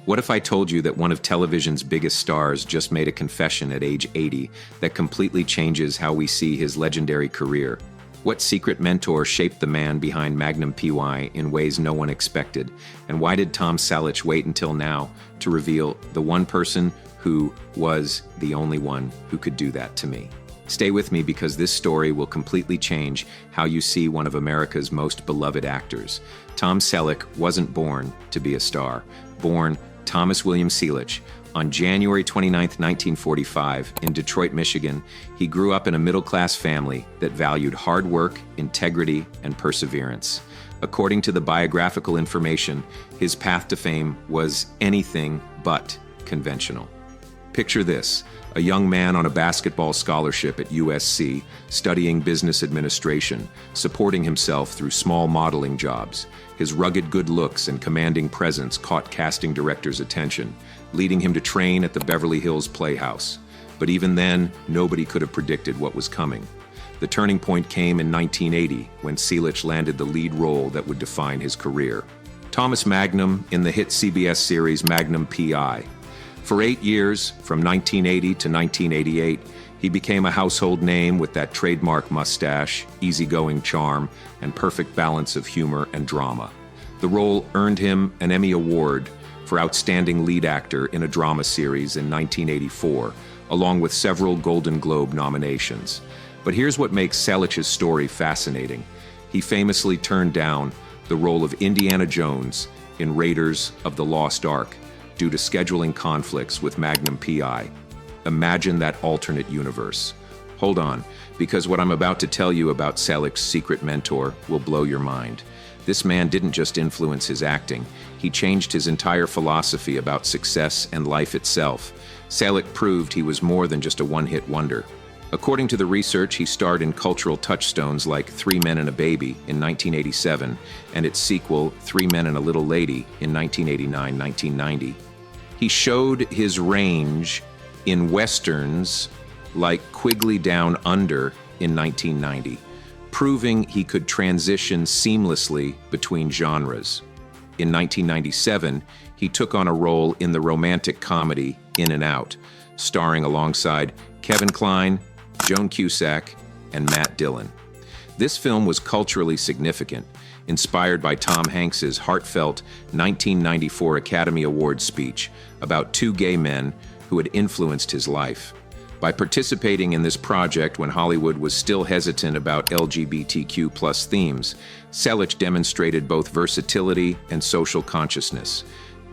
What if I told you that one of television's biggest stars just made a confession at age 80 that completely changes how we see his legendary career? What secret mentor shaped the man behind Magnum P.I in ways no one expected? And why did Tom Selleck wait until now to reveal the one person who was the only one who could do that to me? Stay with me because this story will completely change how you see one of America's most beloved actors. Tom Selleck wasn't born to be a star. Born Thomas William Selleck on January 29, 1945, in Detroit, Michigan, he grew up in a middle-class family that valued hard work, integrity, and perseverance. According to the biographical information, his path to fame was anything but conventional. Picture this: a young man on a basketball scholarship at USC, studying business administration, supporting himself through small modeling jobs. His rugged good looks and commanding presence caught casting directors' attention, leading him to train at the Beverly Hills Playhouse. But even then, nobody could have predicted what was coming. The turning point came in 1980, when Selleck landed the lead role that would define his career. Thomas Magnum in the hit CBS series Magnum P.I. For 8 years, from 1980 to 1988, he became a household name with that trademark mustache, easygoing charm, and perfect balance of humor and drama. The role earned him an Emmy Award for Outstanding Lead Actor in a Drama Series in 1984, along with several Golden Globe nominations. But here's what makes Selleck's story fascinating. He famously turned down the role of Indiana Jones in Raiders of the Lost Ark due to scheduling conflicts with Magnum P.I. Imagine that alternate universe. Hold on, because what I'm about to tell you about Selleck's secret mentor will blow your mind. This man didn't just influence his acting, he changed his entire philosophy about success and life itself. Selleck proved he was more than just a one-hit wonder. According to the research, he starred in cultural touchstones like Three Men and a Baby in 1987 and its sequel, Three Men and a Little Lady, in 1989-1990. He showed his range in westerns like Quigley Down Under in 1990, proving he could transition seamlessly between genres. In 1997, he took on a role in the romantic comedy In and Out, starring alongside Kevin Kline, Joan Cusack, and Matt Dillon. This film was culturally significant, inspired by Tom Hanks's heartfelt 1994 Academy Awards speech about two gay men who had influenced his life. By participating in this project when Hollywood was still hesitant about LGBTQ+ themes, Selleck demonstrated both versatility and social consciousness.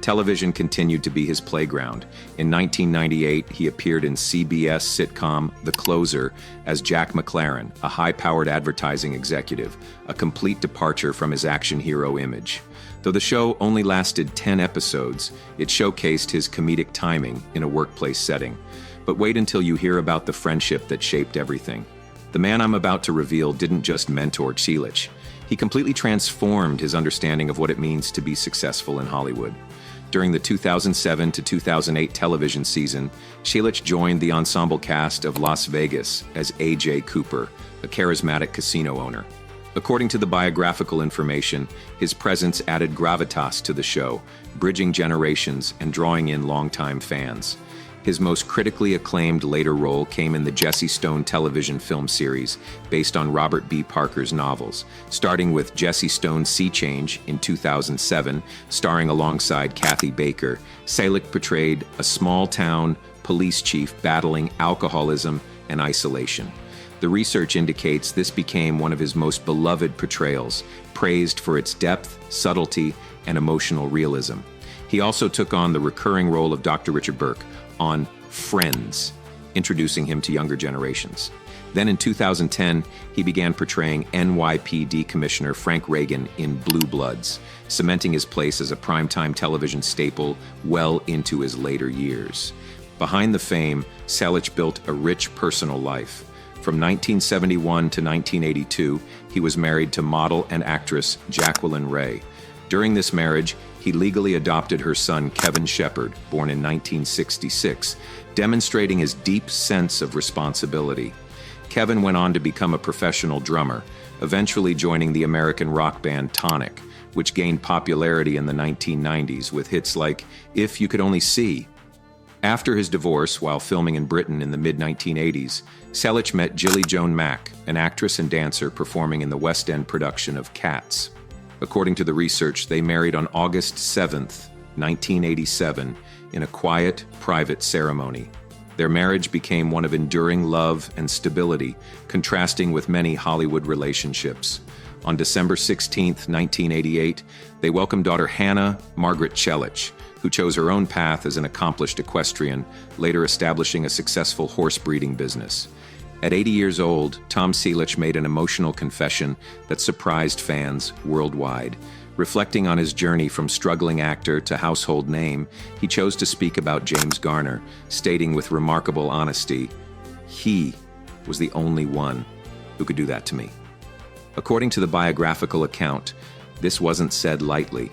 Television continued to be his playground. In 1998, he appeared in CBS sitcom The Closer as Jack McLaren, a high-powered advertising executive, a complete departure from his action hero image. Though the show only lasted 10 episodes, it showcased his comedic timing in a workplace setting. But wait until you hear about the friendship that shaped everything. The man I'm about to reveal didn't just mentor Selleck. He completely transformed his understanding of what it means to be successful in Hollywood. During the 2007 to 2008 television season, Selleck joined the ensemble cast of Las Vegas as A.J. Cooper, a charismatic casino owner. According to the biographical information, his presence added gravitas to the show, bridging generations and drawing in longtime fans. His most critically acclaimed later role came in the Jesse Stone television film series based on Robert B. Parker's novels, starting with Jesse Stone's Sea Change in 2007, starring alongside Kathy Baker. Selleck portrayed a small-town police chief battling alcoholism and isolation. The research indicates this became one of his most beloved portrayals, praised for its depth, subtlety, and emotional realism. He also took on the recurring role of Dr. Richard Burke on Friends, introducing him to younger generations. Then in 2010, he began portraying NYPD Commissioner Frank Reagan in Blue Bloods, cementing his place as a primetime television staple well into his later years. Behind the fame, Selleck built a rich personal life. From 1971 to 1982, he was married to model and actress Jacqueline Ray. During this marriage, he legally adopted her son Kevin Shepard, born in 1966, demonstrating his deep sense of responsibility. Kevin went on to become a professional drummer, eventually joining the American rock band Tonic, which gained popularity in the 1990s with hits like If You Could Only See. After his divorce, while filming in Britain in the mid-1980s, Selleck met Gilly Joan Mack, an actress and dancer performing in the West End production of Cats. According to the research, they married on August 7th, 1987, in a quiet, private ceremony. Their marriage became one of enduring love and stability, contrasting with many Hollywood relationships. On December 16, 1988, they welcomed daughter Hannah Margaret Selleck, who chose her own path as an accomplished equestrian, later establishing a successful horse breeding business. At 80 years old, Tom Selleck made an emotional confession that surprised fans worldwide. Reflecting on his journey from struggling actor to household name, he chose to speak about James Garner, stating with remarkable honesty, "He was the only one who could do that to me." According to the biographical account, this wasn't said lightly.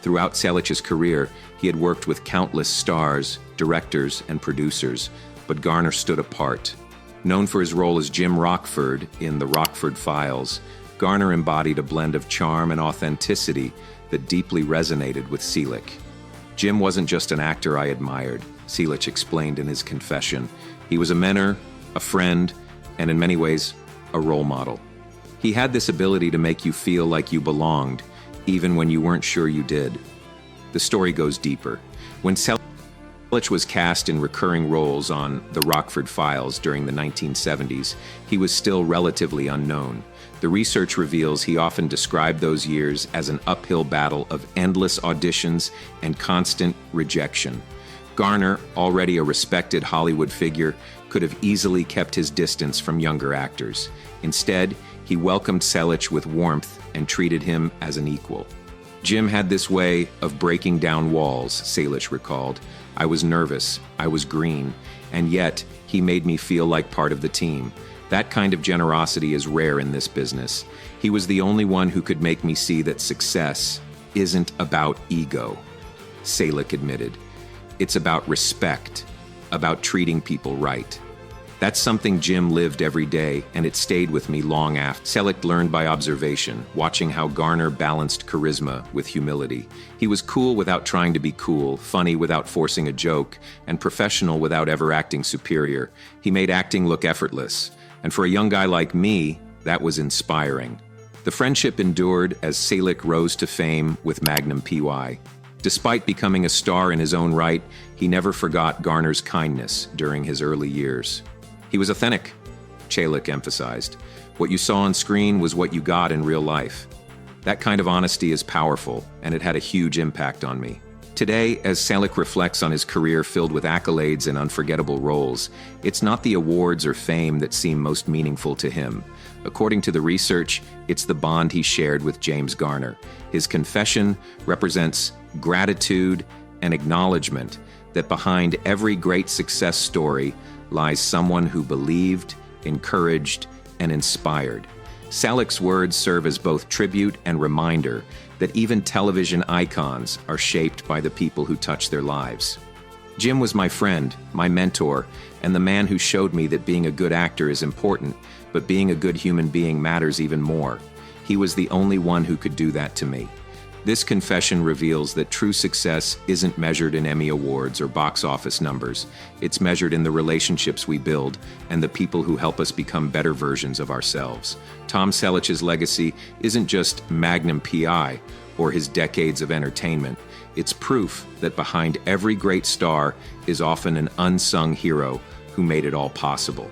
Throughout Selleck's career, he had worked with countless stars, directors, and producers, but Garner stood apart. Known for his role as Jim Rockford in the Rockford Files, Garner embodied a blend of charm and authenticity that deeply resonated with Selleck. "Jim wasn't just an actor I admired," Selleck explained in his confession. "He was a mentor, a friend, and in many ways, a role model. He had this ability to make you feel like you belonged, even when you weren't sure you did." The story goes deeper. When Selleck was cast in recurring roles on the Rockford Files during the 1970s, he was still relatively unknown. The research reveals he often described those years as an uphill battle of endless auditions and constant rejection. Garner, already a respected Hollywood figure, could have easily kept his distance from younger actors. Instead, he welcomed Selleck with warmth and treated him as an equal. "Jim had this way of breaking down walls," Selleck recalled. "I was nervous, I was green, and yet he made me feel like part of the team. That kind of generosity is rare in this business. He was the only one who could make me see that success isn't about ego," Selleck admitted. "It's about respect, about treating people right." That's something Jim lived every day, and it stayed with me long after. Selleck learned by observation, watching how Garner balanced charisma with humility. He was cool without trying to be cool, funny without forcing a joke, and professional without ever acting superior. He made acting look effortless. And for a young guy like me, that was inspiring. The friendship endured as Selleck rose to fame with Magnum P.I. Despite becoming a star in his own right, he never forgot Garner's kindness during his early years. "He was authentic," Selleck emphasized. "What you saw on screen was what you got in real life." That kind of honesty is powerful, and it had a huge impact on me. Today, as Selleck reflects on his career filled with accolades and unforgettable roles, it's not the awards or fame that seem most meaningful to him. According to the research, it's the bond he shared with James Garner. His confession represents gratitude and acknowledgement that behind every great success story lies someone who believed, encouraged, and inspired. Selleck's words serve as both tribute and reminder that even television icons are shaped by the people who touch their lives. "Jim was my friend, my mentor, and the man who showed me that being a good actor is important, but being a good human being matters even more. He was the only one who could do that to me." This confession reveals that true success isn't measured in Emmy Awards or box office numbers. It's measured in the relationships we build and the people who help us become better versions of ourselves. Tom Selleck's legacy isn't just Magnum P.I. or his decades of entertainment. It's proof that behind every great star is often an unsung hero who made it all possible.